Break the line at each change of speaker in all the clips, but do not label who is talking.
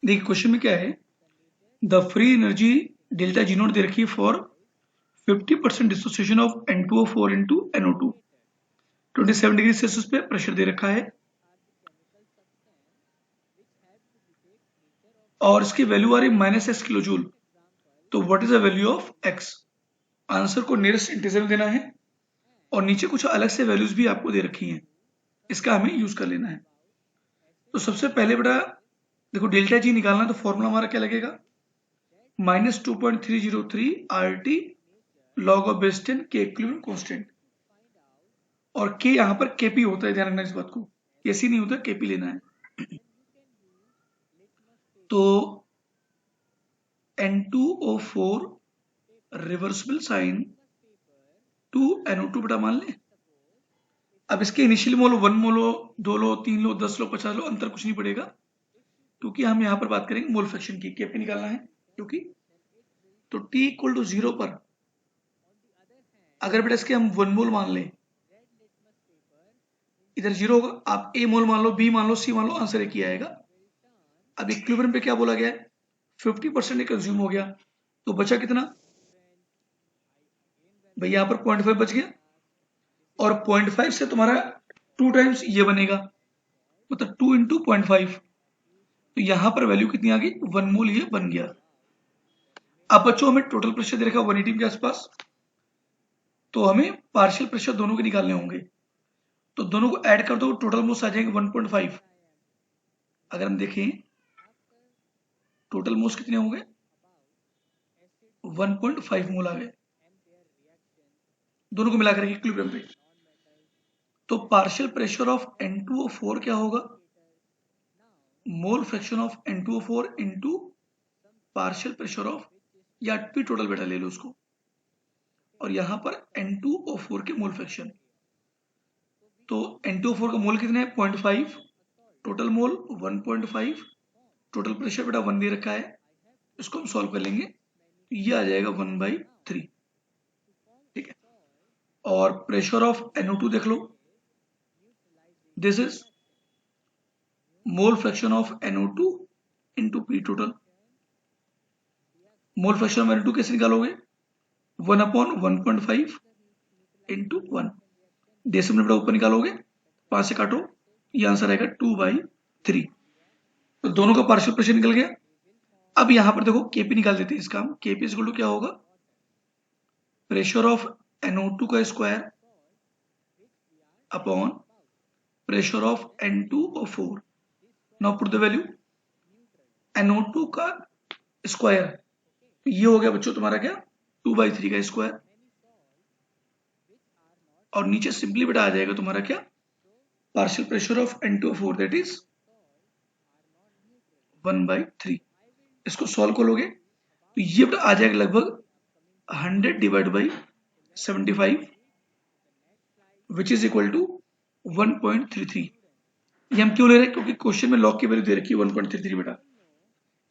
देखिए क्वेश्चन में क्या है, the free energy delta G not they रखी है for 50% dissociation of N2O4 into NO2, 27 degree Celsius पे प्रेशर दे रखा है और इसकी वैल्यू आ रही -x किलो जूल। तो what is the value of x? Answer को नियरेस्ट इंटीजर में देना है और नीचे कुछ अलग से वैल्यूज भी आपको दे रखी हैं, इसका हमें यूज कर लेना है। तो सबसे पहले बेटा देखो, डेल्टा जी निकालना है तो फॉर्मूला हमारा क्या लगेगा, -2.303 RT log ऑफ बेस 10 के इक्विवेलेंट कांस्टेंट, और के यहाँ पर केपी होता है, ध्यान रखना इस बात को, केसी नहीं होता, केपी लेना है। तो N2O4 रिवर्सिबल साइन 2NO2 बेटा मान ले। अब इसके इनिशियल मोल 1 मोल लो, 2 लो, 3 लो, 10 लो, 50 लो, अंतर कुछ नहीं पड़ेगा, क्योंकि हम यहाँ पर बात करेंगे मोल फ्रैक्शन की, केपी निकालना है क्योंकि। तो T इक्वल टू 0 पर अगर बेटा इसके हम 1 मोल मान लें, इधर 0 होगा, आप A मोल मान लो, B मान लो, C मान लो, आंसर एक ही आएगा। अब इक्विलिब्रियम पे क्या बोला गया है, 50% कंज्यूम हो गया, तो बचा कितना भाई, यहाँ पर 0.5 बच गया, और 0.5 से तुम्हारा 2 टाइम्स ये बनेगा, मतलब 2 इंटू 0.5, तो यहाँ पर वैल्यू कितनी आ गई, 1 मोल ये बन गया। अब बच्चों हमें टोटल प्रेशर दे रखा 180 के आसपास, तो हमें पार्शियल प्रेशर दोनों के निकालने होंगे, तो दोनों को ऐड कर दो, टोटल मोल्स आ जाएंगे 1.5। अगर हम देखें टोटल मोल्स कितने होंगे, 1.5 मोल आ गए, दोनों को मिलाकर इक्विलिब्रियम पे। तो पार्शियल प्रेशर ऑफ N2O4 क्या होगा, मोल fraction of N2O4 into partial pressure of, या पी टोटल बेटा ले लो उसको, और यहां पर N2O4 के मोल फ्रैक्शन। तो N2O4 का मोल कितने हैं, 0.5, टोटल मोल 1.5, टोटल प्रेशर बेटा 1 दे रखा है, इसको हम सॉल्व कर लेंगे, तो ये आ जाएगा 1/3, ठीक है। और प्रेशर ऑफ NO2 देख लो, this is mole fraction of NO2 into P total. Mole fraction of NO2 कैसे निकालोगे, 1/1.5 इंटू 1, डेसिमल बेटा ऊपर निकालोगे, 5 से काटो, ये आंसर आएगा 2/3। तो दोनों का पार्शियल प्रेशर निकल गया। अब यहां पर देखो केपी निकाल देते हैं इसका हम, केपी इक्वल टू क्या होगा, प्रेशर ऑफ NO2 का square upon pressure of N2O4। Now put the value, NO2 का स्क्वायर, ये हो गया बच्चों तुम्हारा क्या, 2/3 का स्क्वायर, और नीचे सिंपली बेटा आ जाएगा तुम्हारा क्या, partial pressure of N2O4 that is 1/3। इसको सॉल्व करोगे तो ये बेटा आ जाएगा लगभग 100 divide by 75 which is equal to 1.33। ये हम क्यों ले रहे हैं, क्योंकि क्वेश्चन में लॉग की वैल्यू दे रखी है 1.33 बेटा,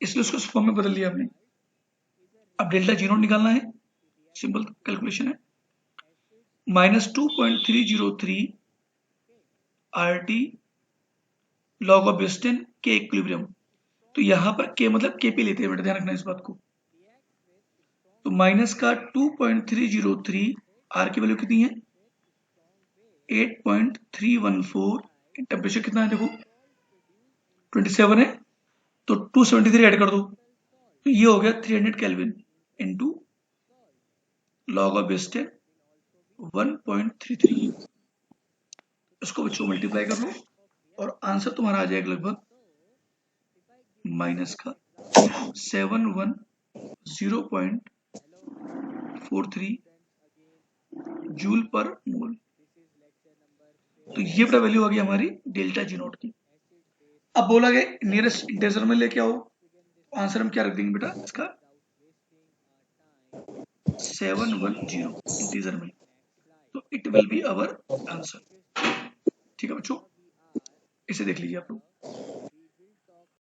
इसलिए उसको फॉर्म में बदल दिया हमने। अब डेल्टा जी नॉट निकालना है, सिंपल कैलकुलेशन है, -2.303 RT log ऑफ बेस 10 के इक्विलिब्रियम। तो यहां पर के मतलब केपी लेते हैं बेटा, ध्यान रखना इस बात को। तो माइनस का 2.303, आर की वैल्यू कितनी है 8.314, टेम्परेचर कितना है देखो 27 है, तो 273 ऐड कर दो, तो ये हो गया 300 kelvin into log of base 10 1.33। इसको बच्चों मल्टीप्लाई कर लो और आंसर तुम्हारा आ जाएगा लगभग माइनस का 710.43 जूल पर मोल। तो ये बेटा वैल्यू आ गई हमारी डेल्टा जी नॉट की। अब बोला गया नियरेस्ट इंटीजर में लेके आओ, आंसर हम क्या रख देंगे बेटा इसका 710 इंटीजर में, तो it will be our answer. ठीक है बच्चों, इसे देख लीजिए आप लोग।